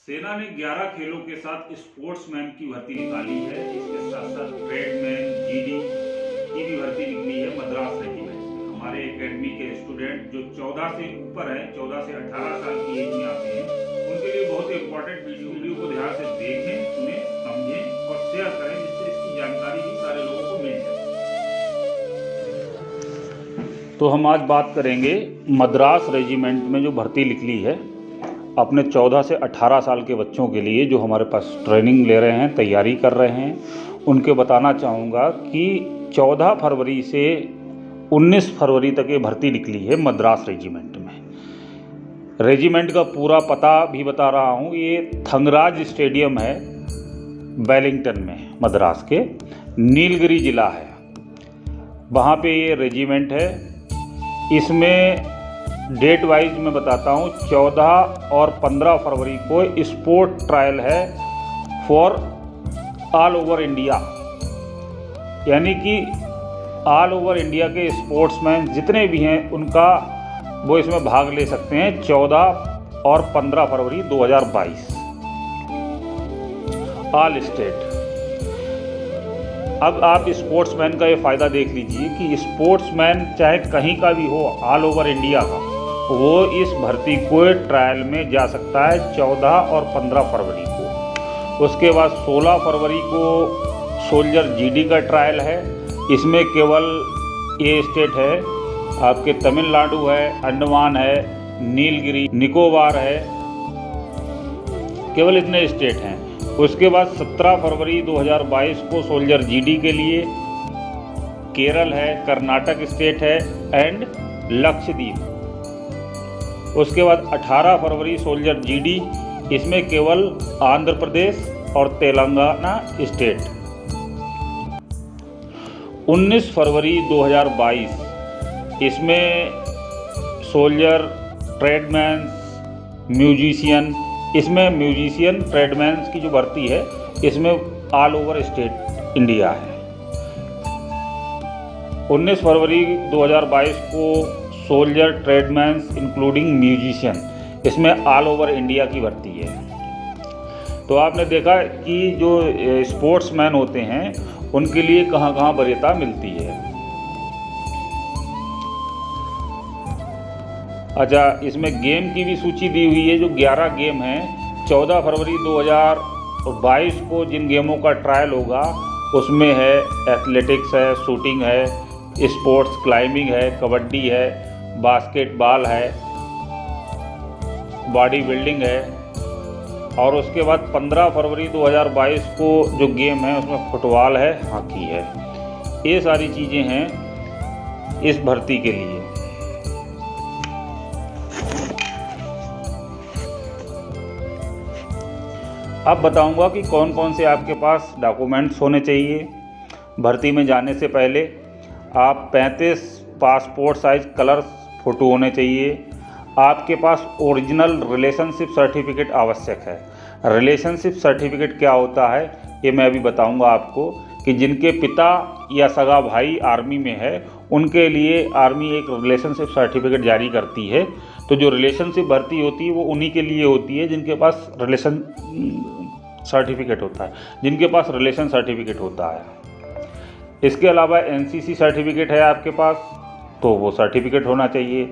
सेना ने 11 खेलों के साथ स्पोर्ट्समैन की भर्ती निकाली है। इसके साथ साथ ट्रेडमैन, जीडी की भी भर्ती निकली है मद्रास रेजिमेंट में। हमारे एकेडमी के स्टूडेंट जो 14 से ऊपर हैं, 14 से 18 साल की एज में आते हैं, उनके लिए बहुत इंपॉर्टेंट वीडियो को ध्यान से देखें, सुनें, समझें और शेयर करें, जिससे इसकी जानकारी भी सारे लोगों को मिल जाए। तो हम आज बात करेंगे मद्रास रेजिमेंट में जो भर्ती निकली है अपने 14 से 18 साल के बच्चों के लिए, जो हमारे पास ट्रेनिंग ले रहे हैं, तैयारी कर रहे हैं। उनके बताना चाहूँगा कि 14 फरवरी से 19 फरवरी तक ये भर्ती निकली है मद्रास रेजिमेंट में। रेजिमेंट का पूरा पता भी बता रहा हूँ। ये थंगराज स्टेडियम है वेलिंगटन में, मद्रास के नीलगिरी ज़िला है, वहाँ पे ये रेजिमेंट है। इसमें डेट वाइज मैं बताता हूँ, 14 और 15 फरवरी को स्पोर्ट ट्रायल है फॉर ऑल ओवर इंडिया, यानी कि ऑल ओवर इंडिया के स्पोर्ट्समैन जितने भी हैं उनका वो इसमें भाग ले सकते हैं 14 और 15 फरवरी 2022 ऑल स्टेट। अब आप स्पोर्ट्समैन का ये फ़ायदा देख लीजिए कि स्पोर्ट्समैन चाहे कहीं का भी हो, ऑल ओवर इंडिया का, वो इस भर्ती को ट्रायल में जा सकता है 14 और 15 फरवरी को। उसके बाद 16 फरवरी को सोल्जर जीडी का ट्रायल है। इसमें केवल ये स्टेट है आपके तमिलनाडु है, अंडमान है, नीलगिरी, निकोबार है, केवल इतने स्टेट हैं। उसके बाद 17 फरवरी 2022 को सोल्जर जीडी के लिए केरल है, कर्नाटक स्टेट है एंड लक्षद्वीप। उसके बाद 18 फरवरी सोल्जर जीडी, इसमें केवल आंध्र प्रदेश और तेलंगाना स्टेट। 19 फरवरी 2022 इसमें सोल्जर, ट्रेडमैन, म्यूजिशियन, इसमें म्यूजिशियन ट्रेडमैन की जो भर्ती है इसमें ऑल ओवर स्टेट इंडिया है। 19 फरवरी 2022 को सोल्जर, ट्रेडमैन इंक्लूडिंग म्यूजिशियन, इसमें ऑल ओवर इंडिया की भर्ती है। तो आपने देखा कि जो स्पोर्ट्समैन होते हैं उनके लिए कहाँ कहाँ वरीयता मिलती है। अच्छा, इसमें गेम की भी सूची दी हुई है, जो 11 गेम हैं। 14 फरवरी 2022 को जिन गेमों का ट्रायल होगा उसमें है एथलेटिक्स है, शूटिंग है, स्पोर्ट्स क्लाइंबिंग है, कबड्डी है, बास्केटबॉल है, बॉडी बिल्डिंग है। और उसके बाद 15 फरवरी 2022 को जो गेम है उसमें फुटबॉल है, हॉकी है। ये सारी चीज़ें हैं इस भर्ती के लिए। अब बताऊंगा कि कौन कौन से आपके पास डॉक्यूमेंट्स होने चाहिए। भर्ती में जाने से पहले आप 35 पासपोर्ट साइज कलर फ़ोटो होने चाहिए। आपके पास ओरिजिनल रिलेशनशिप सर्टिफिकेट आवश्यक है। रिलेशनशिप सर्टिफिकेट क्या होता है ये मैं अभी बताऊंगा आपको, कि जिनके पिता या सगा भाई आर्मी में है उनके लिए आर्मी एक रिलेशनशिप सर्टिफिकेट जारी करती है। तो जो रिलेशनशिप भर्ती होती है वो उन्हीं के लिए होती है जिनके पास रिलेशन सर्टिफिकेट होता है, जिनके पास रिलेशन सर्टिफिकेट होता है। इसके अलावा एनसीसी सर्टिफिकेट है आपके पास, तो वो सर्टिफिकेट होना चाहिए।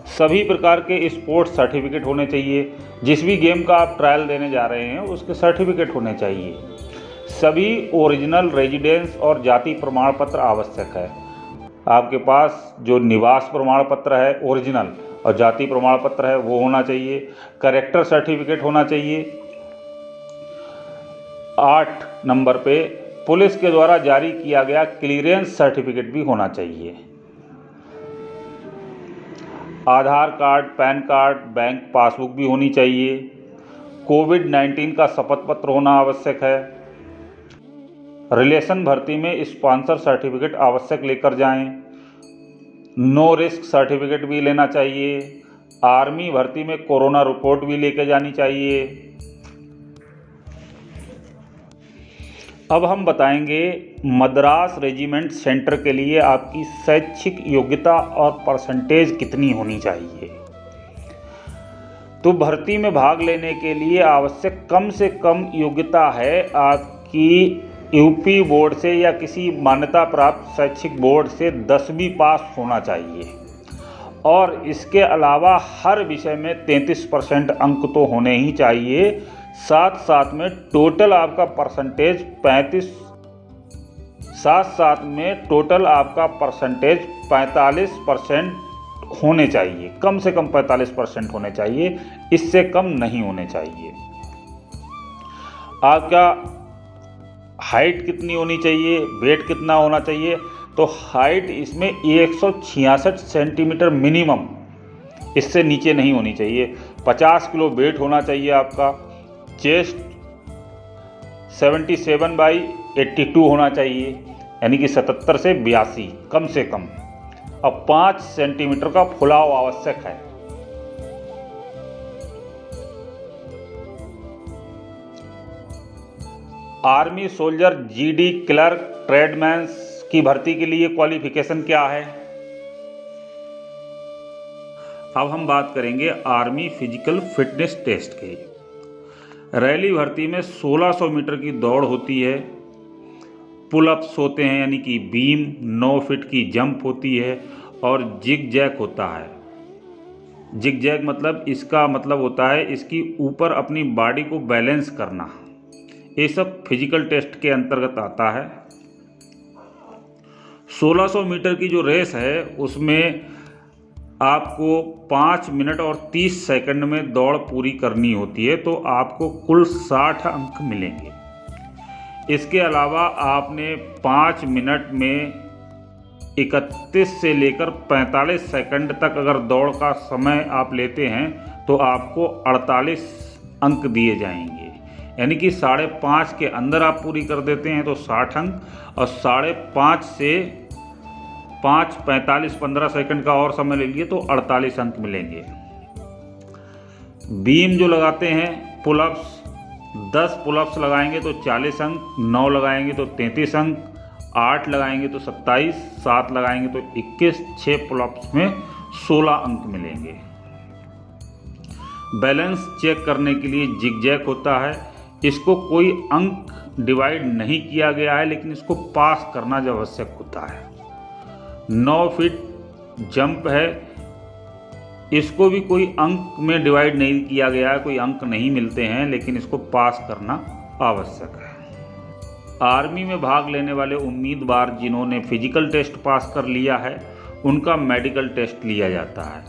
सभी प्रकार के स्पोर्ट्स सर्टिफिकेट होने चाहिए। जिस भी गेम का आप ट्रायल देने जा रहे हैं उसके सर्टिफिकेट होने चाहिए। सभी ओरिजिनल रेजिडेंस और जाति प्रमाण पत्र आवश्यक है। आपके पास जो निवास प्रमाण पत्र है ओरिजिनल और जाति प्रमाण पत्र है वो होना चाहिए। करेक्टर सर्टिफिकेट होना चाहिए। 8 नंबर पे पुलिस के द्वारा जारी किया गया क्लियरेंस सर्टिफिकेट भी होना चाहिए। Aadhaar card, PAN card, bank passbook भी होनी चाहिए। कोविड-19 का शपथ पत्र होना आवश्यक है। रिलेशन भर्ती में स्पॉन्सर सर्टिफिकेट आवश्यक लेकर जाएं। नो रिस्क सर्टिफिकेट भी लेना चाहिए। आर्मी भर्ती में कोरोना रिपोर्ट भी लेकर जानी चाहिए। अब हम बताएंगे मद्रास रेजिमेंट सेंटर के लिए आपकी शैक्षिक योग्यता और परसेंटेज कितनी होनी चाहिए। तो भर्ती में भाग लेने के लिए आवश्यक कम से कम योग्यता है आपकी यूपी बोर्ड से या किसी मान्यता प्राप्त शैक्षिक बोर्ड से 10वीं पास होना चाहिए और इसके अलावा हर विषय में 33% अंक तो होने ही चाहिए। साथ साथ में टोटल आपका परसेंटेज 45% होने चाहिए, कम से कम 45% होने चाहिए, इससे कम नहीं होने चाहिए। आपका हाइट कितनी होनी चाहिए, वेट कितना होना चाहिए, तो हाइट इसमें 166 सेंटीमीटर मिनिमम, इससे नीचे नहीं होनी चाहिए। 50 किलो वेट होना चाहिए आपका। चेस्ट 77/82 होना चाहिए, यानी कि 77 से 82 कम से कम। अब 5 सेंटीमीटर का फुलाव आवश्यक है। आर्मी सोल्जर, जीडी, क्लर्क, ट्रेडमैन्स की भर्ती के लिए क्वालिफिकेशन क्या है? अब हम बात करेंगे आर्मी फिजिकल फिटनेस टेस्ट की। रैली भर्ती में 1600 मीटर की दौड़ होती है, पुलअप्स होते हैं यानी कि बीम, 9 फीट की जंप होती है और जिग जैक होता है। जिग जैक मतलब इसका मतलब होता है इसकी ऊपर अपनी बॉडी को बैलेंस करना। ये सब फिजिकल टेस्ट के अंतर्गत आता है। 1600 मीटर की जो रेस है उसमें आपको 5 मिनट और 30 सेकंड में दौड़ पूरी करनी होती है, तो आपको कुल 60 अंक मिलेंगे। इसके अलावा आपने 5 मिनट में 31 से लेकर 45 सेकंड तक अगर दौड़ का समय आप लेते हैं तो आपको 48 अंक दिए जाएंगे। यानी कि 5.5 के अंदर आप पूरी कर देते हैं तो 60 अंक, और 5.5 से 5:45 15 सेकंड का और समय ले लिए तो 48 अंक मिलेंगे। बीम जो लगाते हैं पुलअप्स, 10 पुलअप्स लगाएंगे तो 40 अंक, 9 लगाएंगे तो 33 अंक, 8 लगाएंगे तो 27, 7 लगाएंगे तो 21, 6 पुलअप्स में 16 अंक मिलेंगे। बैलेंस चेक करने के लिए जिग जैक होता है। इसको कोई अंक डिवाइड नहीं किया गया है, लेकिन इसको पास करना जो आवश्यक होता है। 9 फीट जंप है, इसको भी कोई अंक में डिवाइड नहीं किया गया है, कोई अंक नहीं मिलते हैं, लेकिन इसको पास करना आवश्यक है। आर्मी में भाग लेने वाले उम्मीदवार जिन्होंने फिजिकल टेस्ट पास कर लिया है उनका मेडिकल टेस्ट लिया जाता है।